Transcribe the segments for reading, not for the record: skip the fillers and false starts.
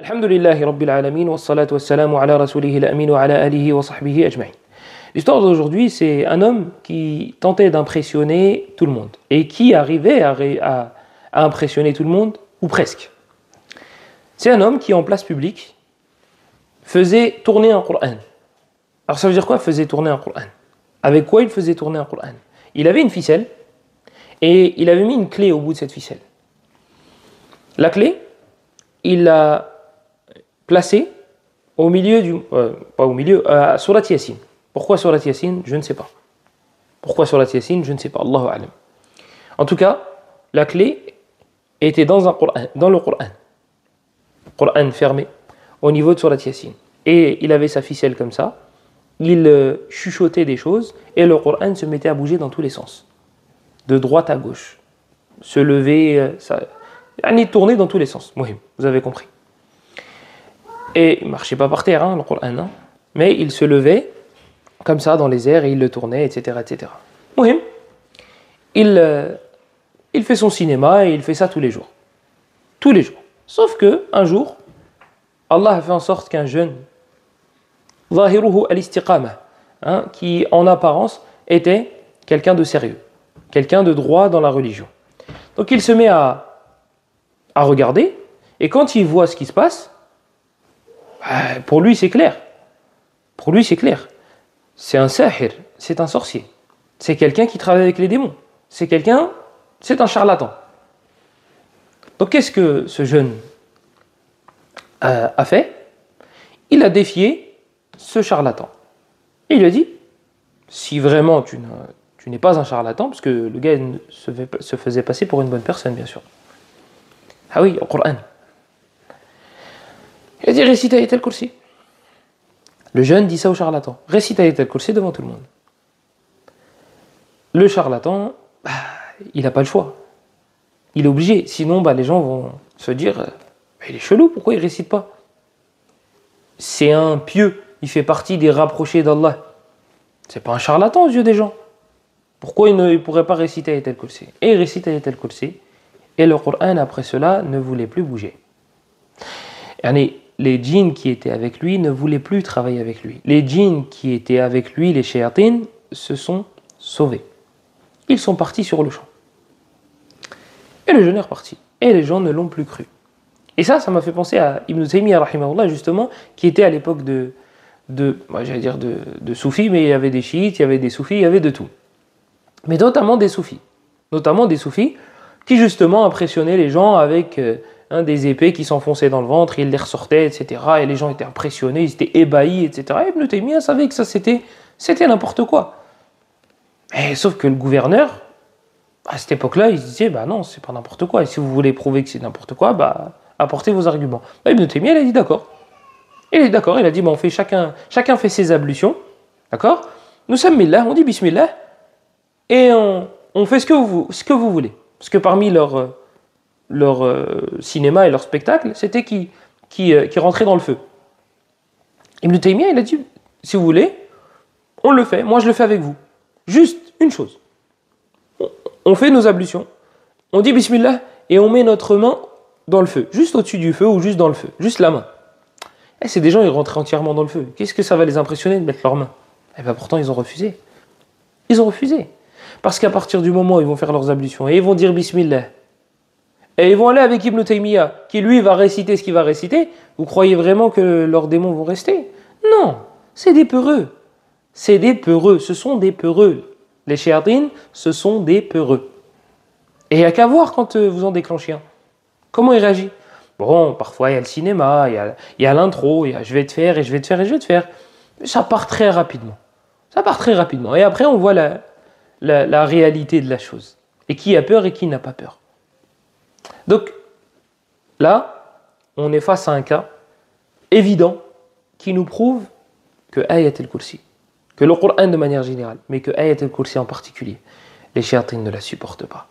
Alhamdulillahi Rabbil Alamin, wa salatu wa salamu ala rasulihi al-amin wa ala alihi wa sahbihi ajma'in. L'histoire d'aujourd'hui, c'est un homme qui tentait d'impressionner tout le monde et qui arrivait à impressionner tout le monde, ou presque. C'est un homme qui, en place publique, faisait tourner un Coran. Alors ça veut dire quoi, faisait tourner un Coran? Avec quoi il faisait tourner un Coran? Il avait une ficelle et il avait mis une clé au bout de cette ficelle. La clé, il l'a placée au milieu pas au milieu, à Surat Yasin. Pourquoi Surat Yasin? Je ne sais pas. Pourquoi Surat Yasin? Je ne sais pas. Allahu a'lam. En tout cas, la clé était dans le Coran. Coran fermé, au niveau de Surat Yasin. Et il avait sa ficelle comme ça. Il chuchotait des choses et le Coran se mettait à bouger dans tous les sens. De droite à gauche. Se lever, tourner dans tous les sens. Mohim, vous avez compris. Et il ne marchait pas par terre, le Coran, mais il se levait comme ça dans les airs et il le tournait, etc. etc. Mohim, il fait son cinéma et il fait ça tous les jours. Tous les jours. Sauf que un jour, Allah a fait en sorte qu'un jeune, zahiruhu al-istiqama, qui en apparence était quelqu'un de sérieux, quelqu'un de droit dans la religion. Donc il se met à regarder, et quand il voit ce qui se passe, pour lui c'est clair. Pour lui c'est clair. C'est un sahir, c'est un sorcier. C'est quelqu'un qui travaille avec les démons. C'est un charlatan. Donc qu'est-ce que ce jeune a fait? Il a défié ce charlatan. Et il lui a dit, si vraiment tu n'es pas un charlatan, parce que le gars se faisait passer pour une bonne personne, bien sûr. Ah oui, au Coran. Il a dit, récite Ayat al-Kursi. Le jeune dit ça au charlatan. Récite Ayat al-Kursi devant tout le monde. Le charlatan, il n'a pas le choix. Il est obligé. Sinon, les gens vont se dire, il est chelou, pourquoi il ne récite pas? C'est un pieux. Il fait partie des rapprochés d'Allah. C'est pas un charlatan aux yeux des gens. Pourquoi il ne pourrait pas réciter Ayat al-Kursi? Et il récite Ayat al-Kursi. Et le Coran, après cela, ne voulait plus bouger. Les djinns qui étaient avec lui ne voulaient plus travailler avec lui. Les djinns qui étaient avec lui, les shayatines, se sont sauvés. Ils sont partis sur le champ. Et le jeune est reparti. Et les gens ne l'ont plus cru. Et ça m'a fait penser à Ibn Taymiyyah, rahimahullah, justement, qui était à l'époque de soufis, mais il y avait des chiites, il y avait des soufis, il y avait de tout. Mais notamment des soufis. Notamment des soufis qui, justement, impressionnaient les gens avec des épées qui s'enfonçaient dans le ventre, ils les ressortaient, etc. Et les gens étaient impressionnés, ils étaient ébahis, etc. Et Ibn Taymiyyah savait que ça, c'était n'importe quoi. Et, sauf que le gouverneur, à cette époque-là, il se disait, non, c'est pas n'importe quoi. Et si vous voulez prouver que c'est n'importe quoi, apportez vos arguments. Ibn Taymiyyah, il a dit d'accord. Il est d'accord, il a dit, on fait chacun fait ses ablutions, d'accord? Nous sommes millah, on dit bismillah, et on fait ce que vous voulez. Parce que parmi leur cinéma et leur spectacle, c'était qui rentrait dans le feu. Ibn Taymiyyah, il a dit, si vous voulez, on le fait, moi je le fais avec vous. Juste une chose. On fait nos ablutions, on dit bismillah, et on met notre main dans le feu, juste au-dessus du feu ou juste dans le feu, juste la main. Et c'est des gens, ils rentraient entièrement dans le feu. Qu'est-ce que ça va les impressionner de mettre leurs mains? Pourtant, ils ont refusé. Ils ont refusé. Parce qu'à partir du moment où ils vont faire leurs ablutions et ils vont dire bismillah, et ils vont aller avec Ibn Taymiyyah, qui lui va réciter ce qu'il va réciter, vous croyez vraiment que leurs démons vont rester? Non, c'est des peureux. C'est des peureux, ce sont des peureux. Les shayatines, ce sont des peureux. Et il n'y a qu'à voir quand vous en déclenchez un. Comment il réagit? Bon, parfois il y a le cinéma, il y a l'intro, il y a je vais te faire et je vais te faire et je vais te faire. Mais ça part très rapidement. Ça part très rapidement. Et après, on voit la réalité de la chose. Et qui a peur et qui n'a pas peur. Donc, là, on est face à un cas évident qui nous prouve que Ayat al-Kursi, que le Coran de manière générale, mais que Ayat al-Kursi en particulier, les shayatines ne la supportent pas.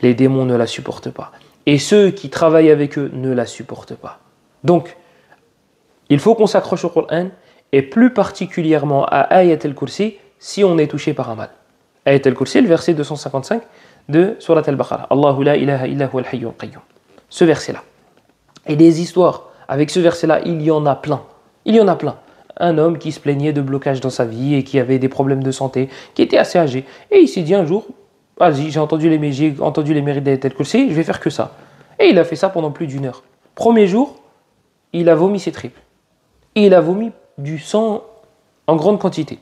Les démons ne la supportent pas. Et ceux qui travaillent avec eux ne la supportent pas. Donc, il faut qu'on s'accroche au Coran, et plus particulièrement à Ayat al-Kursi, si on est touché par un mal. Ayat al-Kursi, le verset 255 de Surat al-Baqarah. Allahu la ilaha illa huwa al-hayyul qayyum. Ce verset-là. Et des histoires Avec ce verset-là, il y en a plein. Il y en a plein. Un homme qui se plaignait de blocage dans sa vie et qui avait des problèmes de santé, qui était assez âgé. Et il s'est dit un jour, vas-y, j'ai entendu les mérites d'Ayatul Kursi, je vais faire que ça. Et il a fait ça pendant plus d'1 heure. Premier jour, il a vomi ses tripes. Et il a vomi du sang en grande quantité.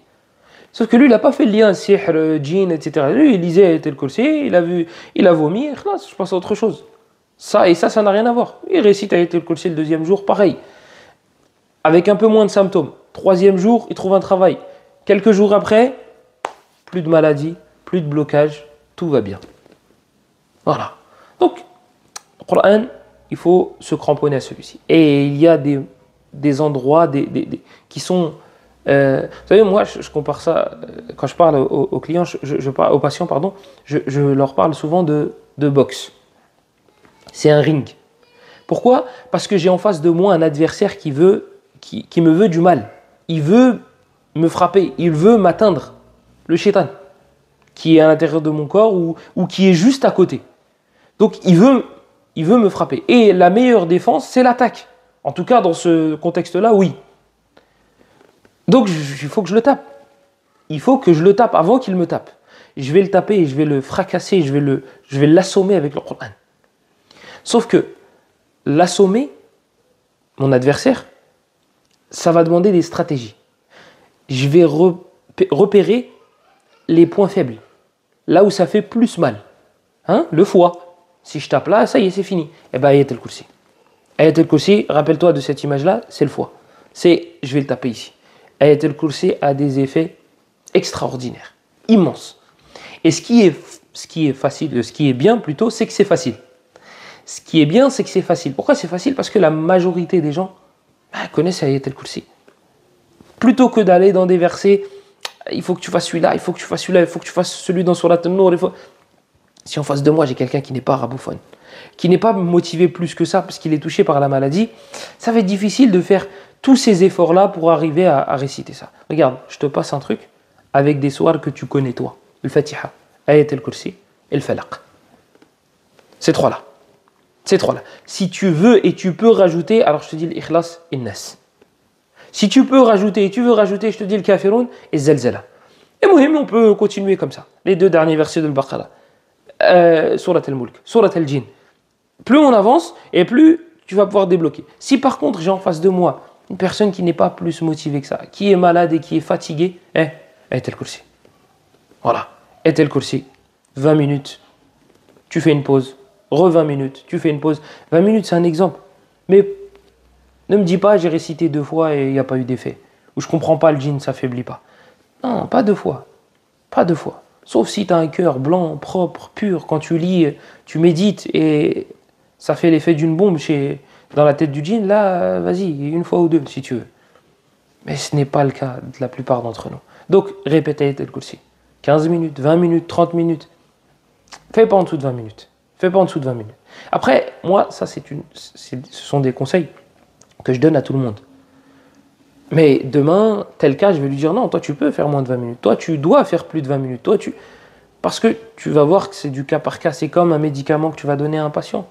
Sauf que lui, il n'a pas fait le lien sihr, djinn, etc. Lui, il lisait Ayatul Kursi, il a vomi, et là, je pense à autre chose. Ça n'a rien à voir. Il récite Ayatul Kursi le 2e jour, pareil. Avec un peu moins de symptômes. 3e jour, il trouve un travail. Quelques jours après, plus de maladie, plus de blocage, tout va bien. Voilà. Donc, le Coran, il faut se cramponner à celui-ci. Et il y a des endroits qui sont... vous savez, moi, je compare ça, quand je parle aux clients, aux patients, pardon, je leur parle souvent de boxe. C'est un ring. Pourquoi? Parce que j'ai en face de moi un adversaire qui me veut du mal. Il veut me frapper, il veut m'atteindre. Le shaitan, qui est à l'intérieur de mon corps ou qui est juste à côté. Donc il veut me frapper. Et la meilleure défense, c'est l'attaque. En tout cas, dans ce contexte-là, oui. Donc il faut que je le tape. Il faut que je le tape avant qu'il me tape. Je vais le taper et je vais le fracasser, je vais l'assommer avec le Coran. Sauf que l'assommer, mon adversaire, ça va demander des stratégies. Je vais repérer les points faibles, là où ça fait plus mal. Le foie. Si je tape là, ça y est, c'est fini. Eh bien, Ayatul Kursi. Ayatul Kursi, rappelle-toi de cette image-là, c'est le foie. Je vais le taper ici. Ayatul Kursi a des effets extraordinaires, immenses. Et ce qui est facile, ce qui est bien plutôt, c'est que c'est facile. Ce qui est bien, c'est que c'est facile. Pourquoi c'est facile? Parce que la majorité des gens connaissent Ayatul Kursi. Plutôt que d'aller dans des versets, il faut que tu fasses celui-là, il faut que tu fasses celui-là, il faut que tu fasses celui dans Surat An-Nur. Si en face de moi, j'ai quelqu'un qui n'est pas arabophone, qui n'est pas motivé plus que ça parce qu'il est touché par la maladie, ça va être difficile de faire tous ces efforts-là pour arriver à réciter ça. Regarde, je te passe un truc avec des sourates que tu connais toi. Le Fatiha, Ayatul Kursi et le Falaq. Ces trois-là. Si tu veux et tu peux rajouter, alors je te dis l'Ikhlas et Nas. Si tu peux rajouter et tu veux rajouter, je te dis le Kafirun et Zalzala. Et Mohim, on peut continuer comme ça. Les 2 derniers versets de Al-Baqarah. Surat al-Mulk, Surat al-Jinn. Plus on avance et plus tu vas pouvoir débloquer. Si par contre j'ai en face de moi une personne qui n'est pas plus motivée que ça, qui est malade et qui est fatiguée, Ayatul Kursi. Voilà, Ayatul Kursi, 20 minutes, tu fais une pause, 20 minutes, tu fais une pause. 20 minutes, c'est un exemple. Mais ne me dis pas, j'ai récité 2 fois et il n'y a pas eu d'effet. Ou je ne comprends pas le djinn, ça ne faiblit pas. Non, pas 2 fois. Pas 2 fois. Sauf si tu as un cœur blanc, propre, pur, quand tu lis, tu médites et ça fait l'effet d'une bombe dans la tête du djinn, là, vas-y, 1 fois ou 2 si tu veux. Mais ce n'est pas le cas de la plupart d'entre nous. Donc, répète Ayatul Kursi. 15 minutes, 20 minutes, 30 minutes. Fais pas en dessous de 20 minutes. Après, moi, ça, ce sont des conseils que je donne à tout le monde. Mais demain, tel cas, je vais lui dire non, toi tu peux faire moins de 20 minutes. Toi tu dois faire plus de 20 minutes. Parce que tu vas voir que c'est du cas par cas. C'est comme un médicament que tu vas donner à un patient,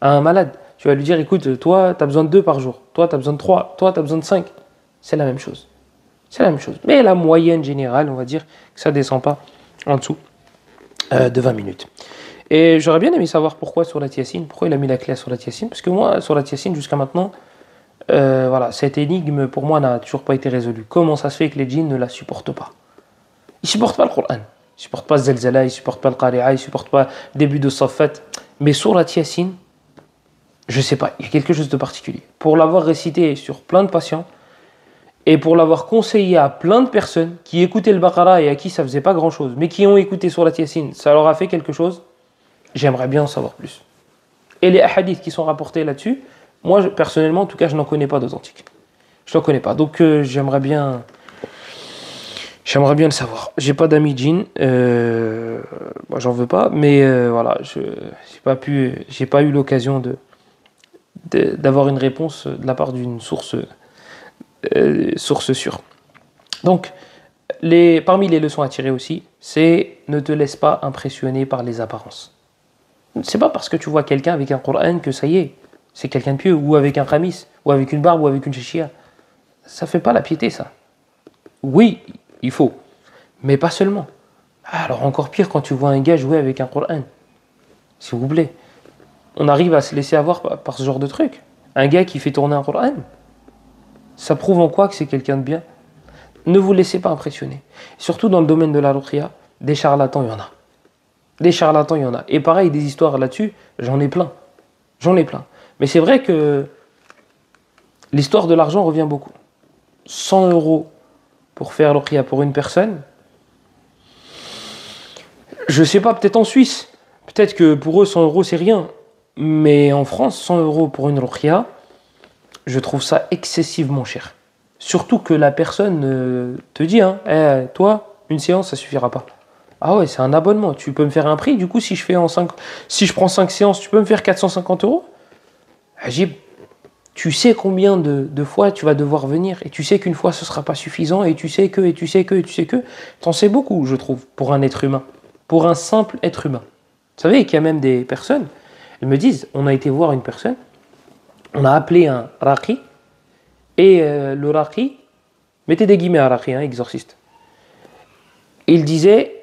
à un malade. Tu vas lui dire, écoute, toi tu as besoin de 2 par jour. Toi tu as besoin de 3. Toi tu as besoin de 5. C'est la même chose. Mais la moyenne générale, on va dire que ça ne descend pas en dessous de 20 minutes. Et j'aurais bien aimé savoir pourquoi Surat Yassine, pourquoi il a mis la clé à Surat Yassine. Parce que moi, Surat Yassine, jusqu'à maintenant, voilà, cette énigme pour moi n'a toujours pas été résolue. Comment ça se fait que les djinns ne la supportent pas? Ils ne supportent pas le Coran, ils ne supportent pas Zalzala, ils ne supportent pas le Qari'a, ils ne supportent pas le début de Saffat. Mais Surat Yassine, je ne sais pas, il y a quelque chose de particulier. Pour l'avoir récité sur plein de patients et pour l'avoir conseillé à plein de personnes qui écoutaient le Baqarah et à qui ça ne faisait pas grand chose, mais qui ont écouté Surat Yassine, ça leur a fait quelque chose, j'aimerais bien en savoir plus. Et les hadiths qui sont rapportés là-dessus, moi, personnellement, en tout cas, je n'en connais pas d'authentiques. Je n'en connais pas. Donc, j'aimerais bien le savoir. J'ai pas d'amis djinn. Moi, j'en veux pas. Mais voilà, j'ai pas eu l'occasion d'avoir une réponse de la part d'une source sûre. Donc, parmi les leçons à tirer aussi, c'est ne te laisse pas impressionner par les apparences. C'est pas parce que tu vois quelqu'un avec un Coran que ça y est, c'est quelqu'un de pieux, ou avec un khamis, ou avec une barbe, ou avec une chéchia. Ça fait pas la piété, ça. Oui, il faut, mais pas seulement. Alors encore pire quand tu vois un gars jouer avec un Coran. S'il vous plaît. On arrive à se laisser avoir par ce genre de truc. Un gars qui fait tourner un Coran, ça prouve en quoi que c'est quelqu'un de bien. Ne vous laissez pas impressionner. Surtout dans le domaine de la ruqya, des charlatans, il y en a. Des charlatans, il y en a. Et pareil, des histoires là-dessus, j'en ai plein. J'en ai plein. Mais c'est vrai que l'histoire de l'argent revient beaucoup. 100 € pour faire ruqya pour une personne, je sais pas, peut-être en Suisse. Peut-être que pour eux, 100 € c'est rien. Mais en France, 100 € pour une ruqya, je trouve ça excessivement cher. Surtout que la personne te dit, hein, toi, une séance, ça suffira pas. Ah ouais, c'est un abonnement. Tu peux me faire un prix. Du coup, si je prends 5 séances, tu peux me faire 450 €. Ajib, tu sais combien de fois tu vas devoir venir. Et tu sais qu'une fois, ce ne sera pas suffisant. Et tu sais que, et tu sais que, et tu sais que. T'en sais beaucoup, je trouve, pour un être humain. Pour un simple être humain. Vous savez qu'il y a même des personnes, elles me disent, on a été voir une personne, on a appelé un raqi, et le raqi, mettez des guillemets à raqi, hein, exorciste. Il disait,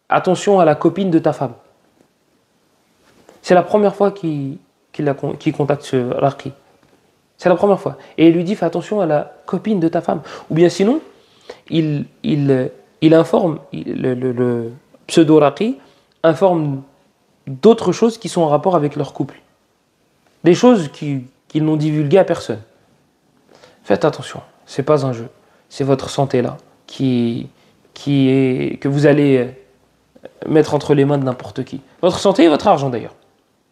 attention à la copine de ta femme. C'est la première fois qu'il contacte ce raqi. C'est la première fois. Et il lui dit, fais attention à la copine de ta femme. Ou bien sinon, il informe, le pseudo-raqi informe d'autres choses qui sont en rapport avec leur couple. Des choses qu'ils n'ont divulguées à personne. Faites attention, c'est pas un jeu. C'est votre santé là que vous allez mettre entre les mains de n'importe qui. Votre santé et votre argent d'ailleurs.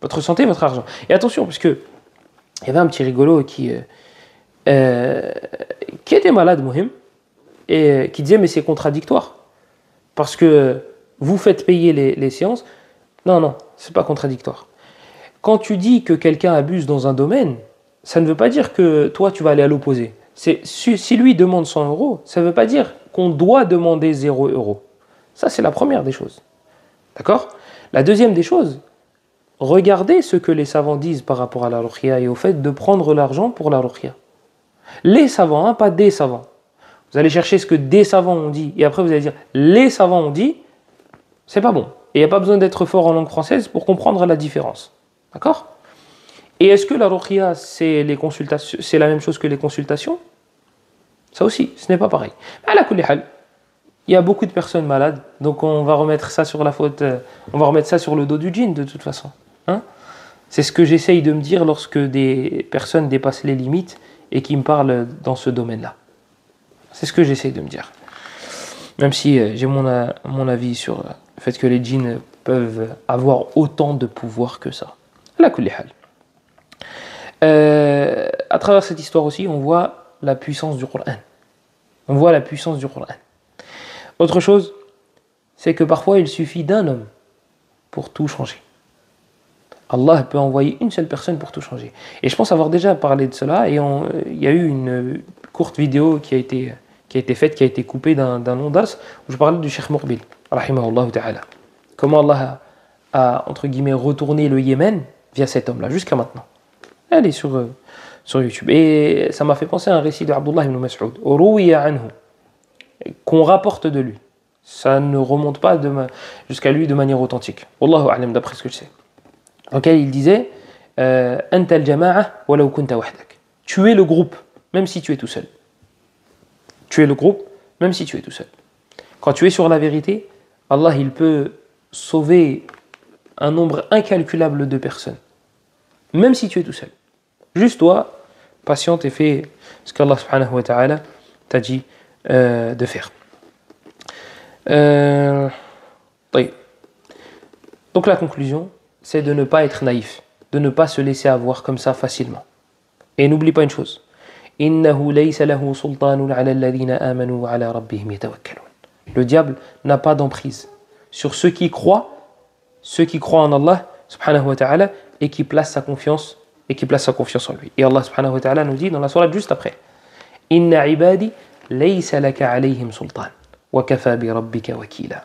Votre santé et votre argent. Et attention, parce que il y avait un petit rigolo qui était malade, Mohim, et qui disait mais c'est contradictoire. Parce que vous faites payer les séances. Non, c'est pas contradictoire. Quand tu dis que quelqu'un abuse dans un domaine, ça ne veut pas dire que toi tu vas aller à l'opposé. Si lui demande 100 €, ça ne veut pas dire qu'on doit demander 0 €. Ça, c'est la première des choses. D'accord ? La deuxième des choses, regardez ce que les savants disent par rapport à la ruqya et au fait de prendre l'argent pour la ruqya. Les savants, hein, pas des savants. Vous allez chercher ce que des savants ont dit et après vous allez dire les savants ont dit, c'est pas bon. Et il n'y a pas besoin d'être fort en langue française pour comprendre la différence. D'accord ? Et est-ce que la ruqya, c'est la même chose que les consultations ? Ça aussi, ce n'est pas pareil. Ala kulli hal, il y a beaucoup de personnes malades, donc on va remettre ça sur le dos du djinn de toute façon. Hein ? C'est ce que j'essaye de me dire lorsque des personnes dépassent les limites et qui me parlent dans ce domaine-là. C'est ce que j'essaye de me dire. Même si j'ai mon avis sur le fait que les djinns peuvent avoir autant de pouvoir que ça. Ala kulli hal. À travers cette histoire aussi, on voit la puissance du Coran. On voit la puissance du Coran. Autre chose, c'est que parfois il suffit d'un homme pour tout changer. Allah peut envoyer une seule personne pour tout changer. Et je pense avoir déjà parlé de cela, et il y a eu une courte vidéo qui a été faite, qui a été coupée d'un long dars, où je parlais du Cheikh Mourbil, rahimahullah ta'ala. Comment Allah a, entre guillemets, retourné le Yémen via cet homme-là, jusqu'à maintenant. Elle est sur YouTube. Et ça m'a fait penser à un récit de Abdullah ibn Mas'ud, Rouya anhu, qu'on rapporte de lui. Ça ne remonte pas jusqu'à lui de manière authentique. Wallahu a'lam, d'après ce que je sais. Auquel il disait Anta al-jama'a walau kunta wahdak. Tu es le groupe, même si tu es tout seul. Tu es le groupe, même si tu es tout seul. Quand tu es sur la vérité, Allah, il peut sauver un nombre incalculable de personnes. Même si tu es tout seul. Juste toi, patiente et fais ce qu'Allah subhanahu wa ta'ala t'a dit de faire. Donc la conclusion, c'est de ne pas être naïf, de ne pas se laisser avoir comme ça facilement. Et n'oublie pas une chose. إِنَّهُ لَيْسَ لَهُ سُلْطَانٌ عَلَى الَّذِينَ آمَنُوا وَعَلَى رَبِّهِمْ يَتَوَكَّلُونَ. Le diable n'a pas d'emprise sur ceux qui croient en Allah subhanahu wa ta'ala et qui placent sa confiance en lui. Et Allah subhanahu wa ta'ala nous dit dans la sourate juste après, Inna ibadi laysa laka alayhim sultan wa kafa bi rabbika wakila.